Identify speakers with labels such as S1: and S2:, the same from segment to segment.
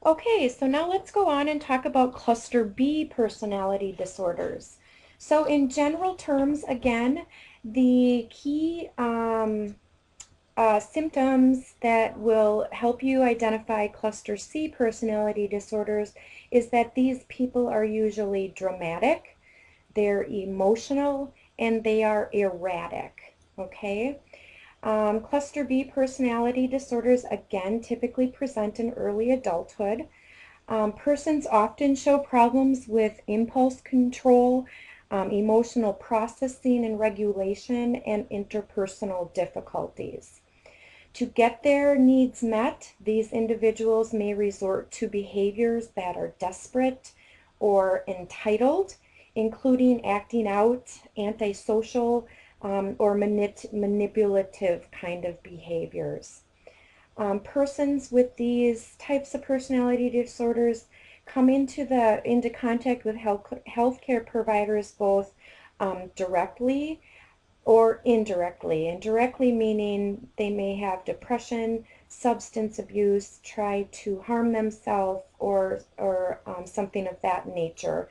S1: Okay, so now let's go on and talk about cluster B personality disorders. So in general terms, again, the key symptoms that will help you identify cluster C personality disorders is that these people are usually dramatic, they're emotional, and they are erratic. Okay? Cluster B personality disorders, again, typically present in early adulthood. Persons often show problems with impulse control, emotional processing and regulation, and interpersonal difficulties. To get their needs met, these individuals may resort to behaviors that are desperate or entitled, including acting out, antisocial, or manipulative kind of behaviors. Persons with these types of personality disorders come into contact with healthcare providers both directly or indirectly. Indirectly meaning they may have depression, substance abuse, try to harm themselves, or something of that nature.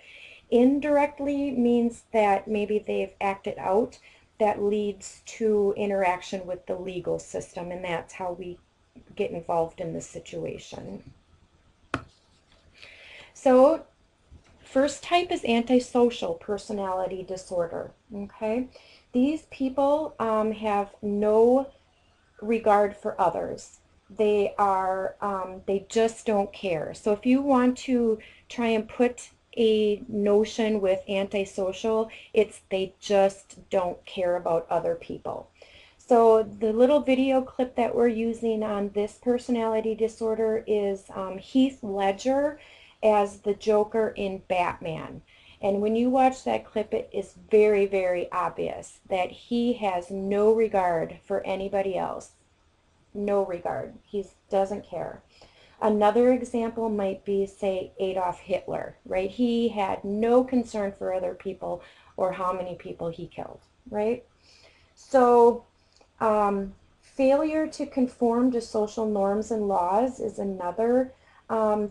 S1: Indirectly means that maybe they've acted out that leads to interaction with the legal system, and that's how we get involved in the situation. So first type is antisocial personality disorder. Okay, these people have no regard for others. They just don't care. So if you want to try and put a notion with antisocial, it's they just don't care about other people. So the little video clip that we're using on this personality disorder is Heath Ledger as the Joker in Batman. And when you watch that clip, it is very, very obvious that he has no regard for anybody else. No regard. He doesn't care. Another example might be, say, Adolf Hitler, right? He had no concern for other people or how many people he killed, right? So failure to conform to social norms and laws is another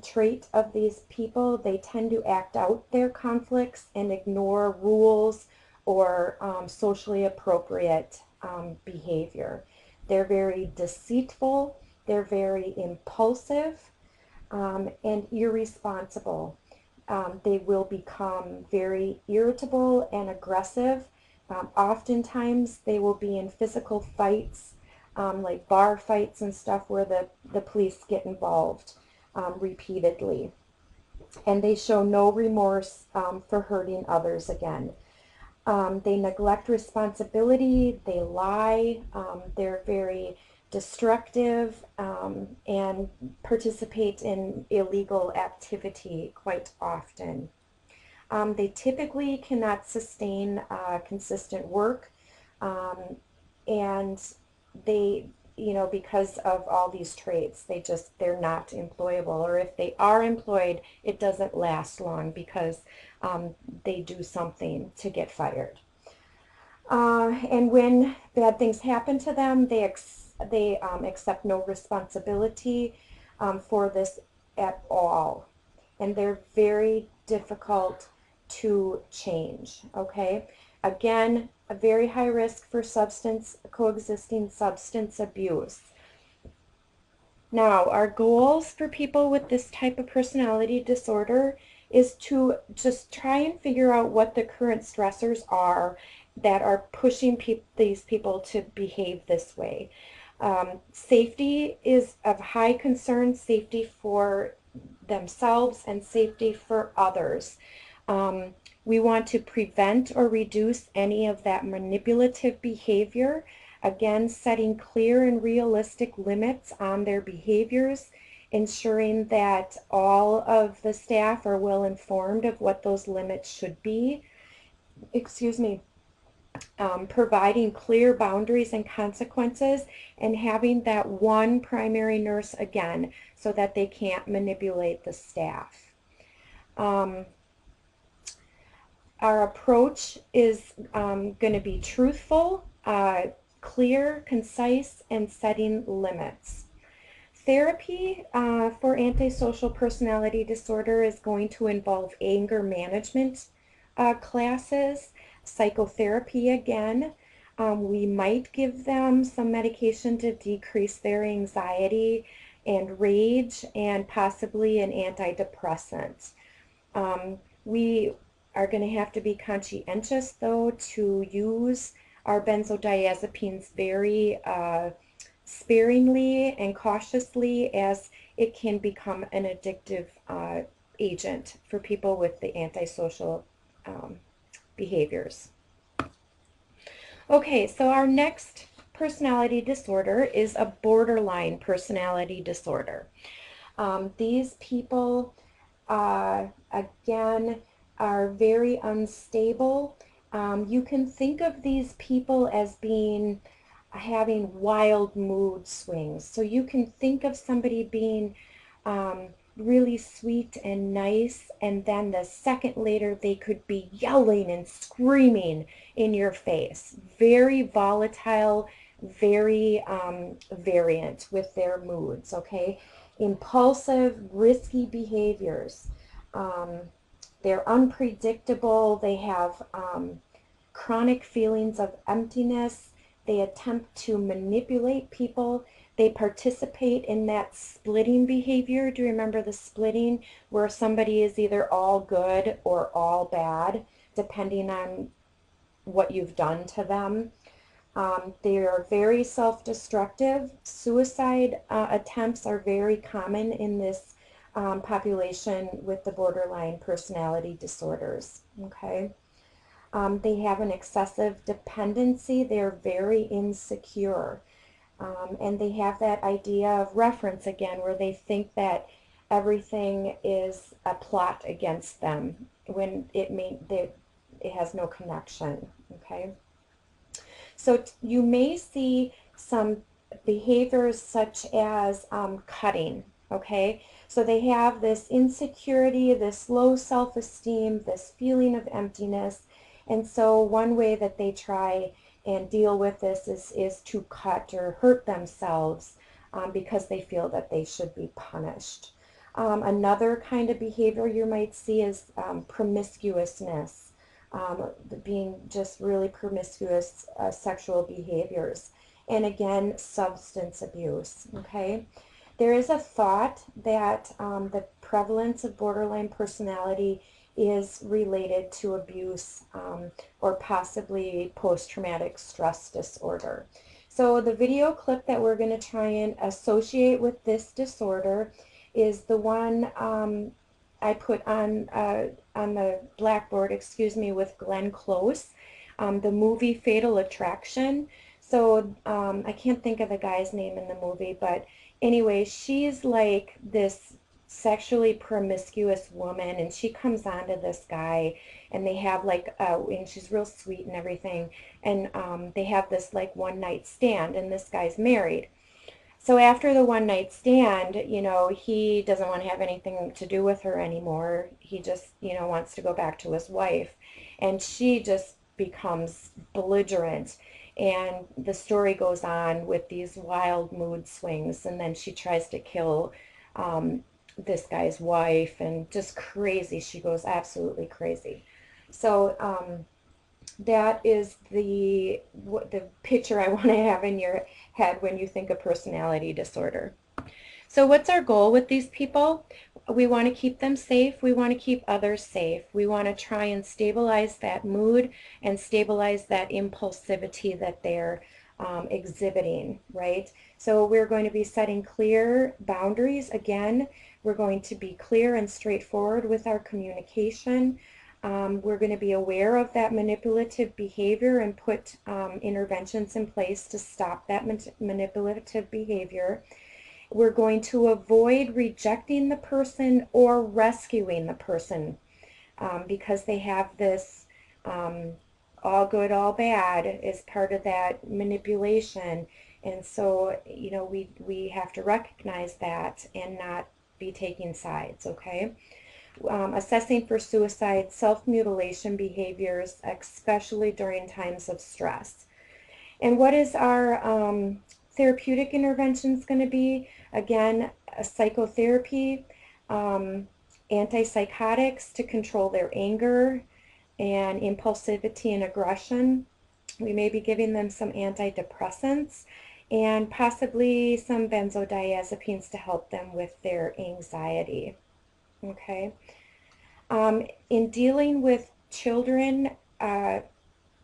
S1: trait of these people. They tend to act out their conflicts and ignore rules or socially appropriate behavior. They're very deceitful, they're very impulsive, and irresponsible. They will become very irritable and aggressive. Oftentimes they will be in physical fights, like bar fights and stuff where the police get involved repeatedly. And they show no remorse for hurting others again. They neglect responsibility, they lie, they're very destructive, and participate in illegal activity quite often. They typically cannot sustain consistent work, and they, because of all these traits, they're not employable, or if they are employed, it doesn't last long because they do something to get fired. And when bad things happen to them, they accept no responsibility for this at all. And they're very difficult to change, okay? Again, a very high risk for coexisting substance abuse. Now, our goals for people with this type of personality disorder is to just try and figure out what the current stressors are that are pushing these people to behave this way. Safety is of high concern, safety for themselves and safety for others. We want to prevent or reduce any of that manipulative behavior. Again, setting clear and realistic limits on their behaviors, ensuring that all of the staff are well informed of what those limits should be. Excuse me. Providing clear boundaries and consequences, and having that one primary nurse again so that they can't manipulate the staff. Our approach is going to be truthful, clear, concise, and setting limits. Therapy for antisocial personality disorder is going to involve anger management classes, psychotherapy again. We might give them some medication to decrease their anxiety and rage, and possibly an antidepressant. We are going to have to be conscientious, though, to use our benzodiazepines very sparingly and cautiously, as it can become an addictive agent for people with the antisocial behaviors. Okay, so our next personality disorder is a borderline personality disorder. These people, again, are very unstable. You can think of these people as having wild mood swings. So you can think of somebody being really sweet and nice, and then the second later they could be yelling and screaming in your face. Very volatile, very variant with their moods, okay? Impulsive, risky behaviors. They're unpredictable. They have chronic feelings of emptiness. They attempt to manipulate people. They participate in that splitting behavior. Do you remember the splitting, where somebody is either all good or all bad, depending on what you've done to them? They are very self-destructive. Suicide attempts are very common in this population with the borderline personality disorders. Okay. They have an excessive dependency. They're very insecure. And they have that idea of reference again, where they think that everything is a plot against them when it has no connection. Okay. So you may see some behaviors such as cutting. Okay. So they have this insecurity, this low self-esteem, this feeling of emptiness. And so one way that they try and deal with this is to cut or hurt themselves because they feel that they should be punished. Another kind of behavior you might see is promiscuousness, being just really promiscuous sexual behaviors. And again, substance abuse, okay? There is a thought that the prevalence of borderline personality is related to abuse or possibly post-traumatic stress disorder. So the video clip that we're going to try and associate with this disorder is the one I put on the blackboard, with Glenn Close, the movie Fatal Attraction. So I can't think of the guy's name in the movie, but anyway, she's like this sexually promiscuous woman, and she comes on to this guy, and they have like and she's real sweet and everything, and they have this like one night stand, and this guy's married. So after the one night stand, he doesn't want to have anything to do with her anymore. He just, wants to go back to his wife, and she just becomes belligerent. And the story goes on with these wild mood swings, and then she tries to kill this guy's wife, and just crazy. She goes absolutely crazy. So that is the picture I want to have in your head when you think of personality disorder. So what's our goal with these people? We want to keep them safe. We want to keep others safe. We want to try and stabilize that mood and stabilize that impulsivity that they're exhibiting, right? So we're going to be setting clear boundaries. Again, we're going to be clear and straightforward with our communication. We're going to be aware of that manipulative behavior and put interventions in place to stop that manipulative behavior. We're going to avoid rejecting the person or rescuing the person because they have this all good, all bad is part of that manipulation. And so, we have to recognize that and not be taking sides, okay? Assessing for suicide, self-mutilation behaviors, especially during times of stress. And what is our therapeutic interventions going to be? Again, psychotherapy, antipsychotics to control their anger and impulsivity and aggression. We may be giving them some antidepressants and possibly some benzodiazepines to help them with their anxiety. Okay. In dealing with children,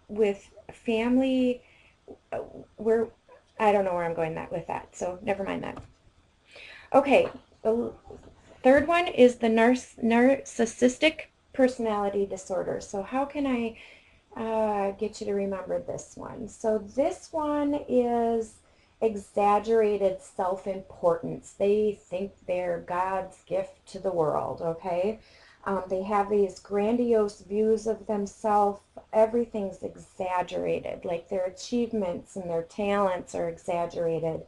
S1: with family, we're, I don't know where I'm going with that, so never mind that. Okay, the third one is the narcissistic personality disorder. So how can I get you to remember this one? So this one is exaggerated self-importance. They think they're God's gift to the world, okay? They have these grandiose views of themselves. Everything's exaggerated, like their achievements and their talents are exaggerated.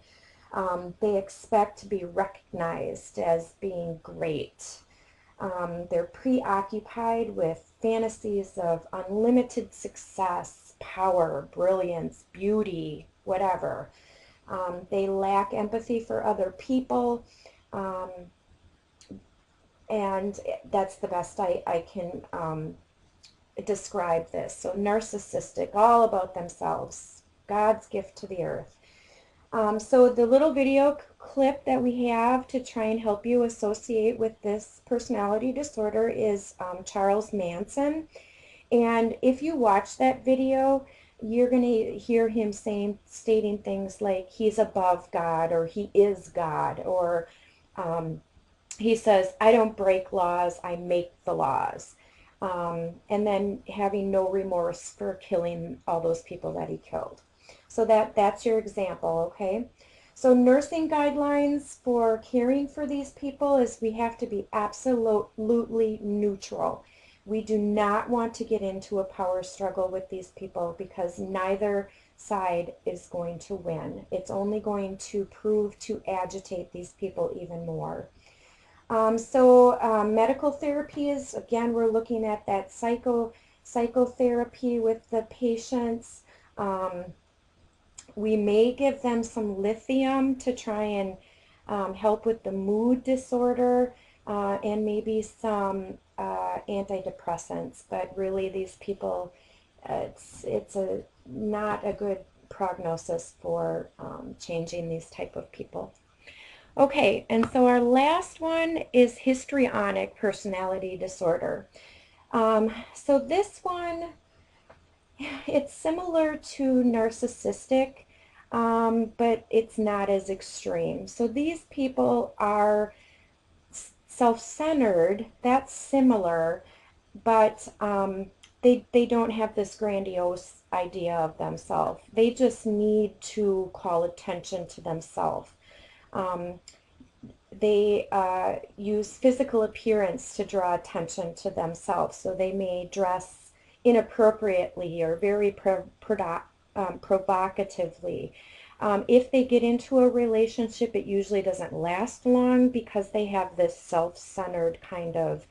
S1: They expect to be recognized as being great. They're preoccupied with fantasies of unlimited success, power, brilliance, beauty, whatever. They lack empathy for other people, and that's the best I can describe this. So narcissistic, all about themselves, God's gift to the earth. So the little video clip that we have to try and help you associate with this personality disorder is Charles Manson. And if you watch that video, you're going to hear him stating things like he's above God, or he is God, or he says, I don't break laws, I make the laws. And then having no remorse for killing all those people that he killed. So that's your example, okay? So nursing guidelines for caring for these people is we have to be absolutely neutral. We do not want to get into a power struggle with these people because neither side is going to win. It's only going to prove to agitate these people even more. Medical therapy is, again, we're looking at that psychotherapy with the patients. We may give them some lithium to try and help with the mood disorder, and maybe some antidepressants. But really, these people, it's not a good prognosis for changing these type of people. Okay, and so our last one is histrionic personality disorder. So this one, it's similar to narcissistic, but it's not as extreme. So these people are self-centered, that's similar, but they don't have this grandiose idea of themselves. They just need to call attention to themselves. They use physical appearance to draw attention to themselves. So they may dress inappropriately or very provocatively. If they get into a relationship, it usually doesn't last long because they have this self-centered kind of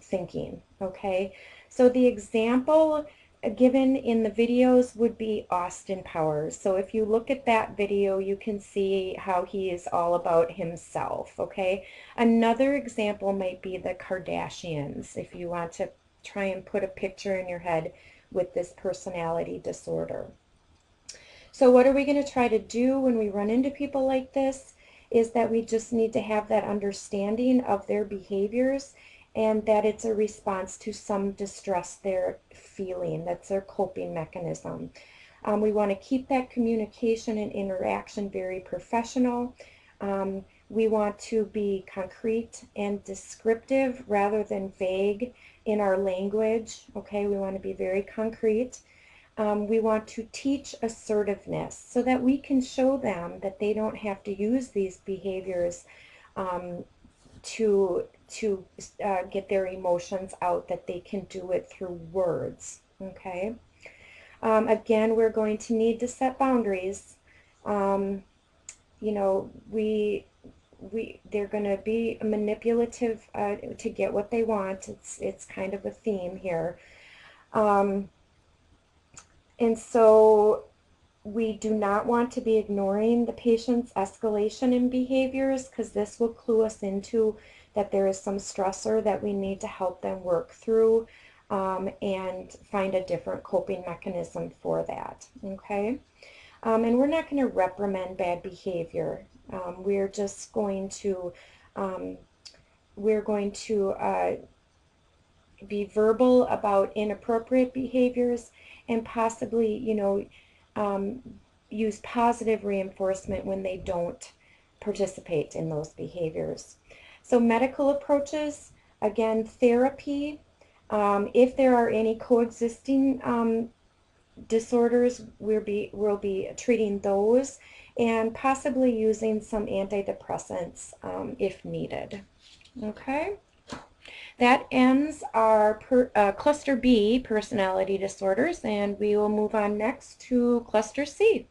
S1: thinking, okay? So the example given in the videos would be Austin Powers. So if you look at that video, you can see how he is all about himself, okay? Another example might be the Kardashians, if you want to try and put a picture in your head with this personality disorder. So what are we going to try to do when we run into people like this is that we just need to have that understanding of their behaviors and that it's a response to some distress they're feeling. That's their coping mechanism. We want to keep that communication and interaction very professional. We want to be concrete and descriptive rather than vague in our language. Okay, we want to be very concrete. We want to teach assertiveness so that we can show them that they don't have to use these behaviors to get their emotions out, that they can do it through words, okay? Again, we're going to need to set boundaries. You know, they're going to be manipulative to get what they want. It's kind of a theme here. And so we do not want to be ignoring the patient's escalation in behaviors, because this will clue us into that there is some stressor that we need to help them work through, and find a different coping mechanism for that. Okay? And we're not going to reprimand bad behavior. We're just going to um, be verbal about inappropriate behaviors, and possibly, um, use positive reinforcement when they don't participate in those behaviors. So medical approaches, again, therapy. If there are any coexisting disorders, we'll be treating those, and possibly using some antidepressants if needed. Okay? That ends our Cluster B personality disorders, and we will move on next to Cluster C.